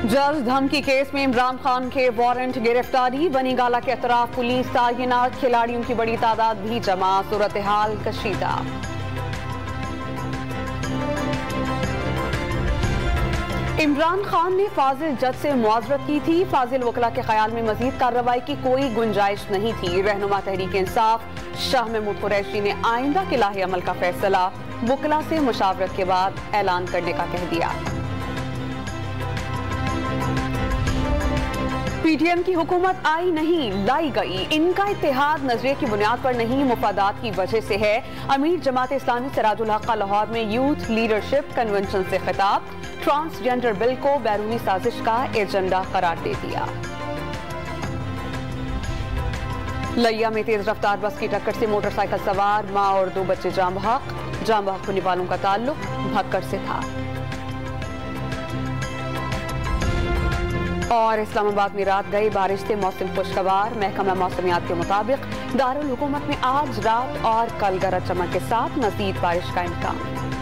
जल्द धमकी केस में इमरान खान के वारंट गिरफ्तारी, बनीगाला के अतराफ पुलिस तैनात, खिलाड़ियों की बड़ी तादाद भी जमा, सूरत हाल कशीदा। इमरान खान ने फाजिल जज से मुआवजत की थी। फाजिल वकला के ख्याल में मजीद कार्रवाई की कोई गुंजाइश नहीं थी। रहनुमा तहरीक इंसाफ शाह महमूद कुरैशी ने आइंदा के लाहे अमल का फैसला वकला से मुशावरत के बाद ऐलान करने का कह दिया। पीटीएम की हुकूमत आई नहीं लाई गई, इनका इत्तेहाद नजरिए की बुनियाद पर नहीं, मुफादात की वजह से है। अमीर जमात इस्लामी सिराजुल हक का लाहौर में यूथ लीडरशिप कन्वेंशन से खिताब, ट्रांसजेंडर बिल को बैरूनी साजिश का एजेंडा करार दे दिया। लिया में तेज रफ्तार बस की टक्कर से मोटरसाइकिल सवार मां और 2 बच्चे जाम बहक होने वालों का ताल्लुक भक्कड़ से था। और इस्लामाबाद में रात गई बारिश से मौसम खुशगवार, महकमा मौसमियात के मुताबिक दारुल हुकूमत में आज रात और कल गरज चमक के साथ मजीद बारिश का इम्कान।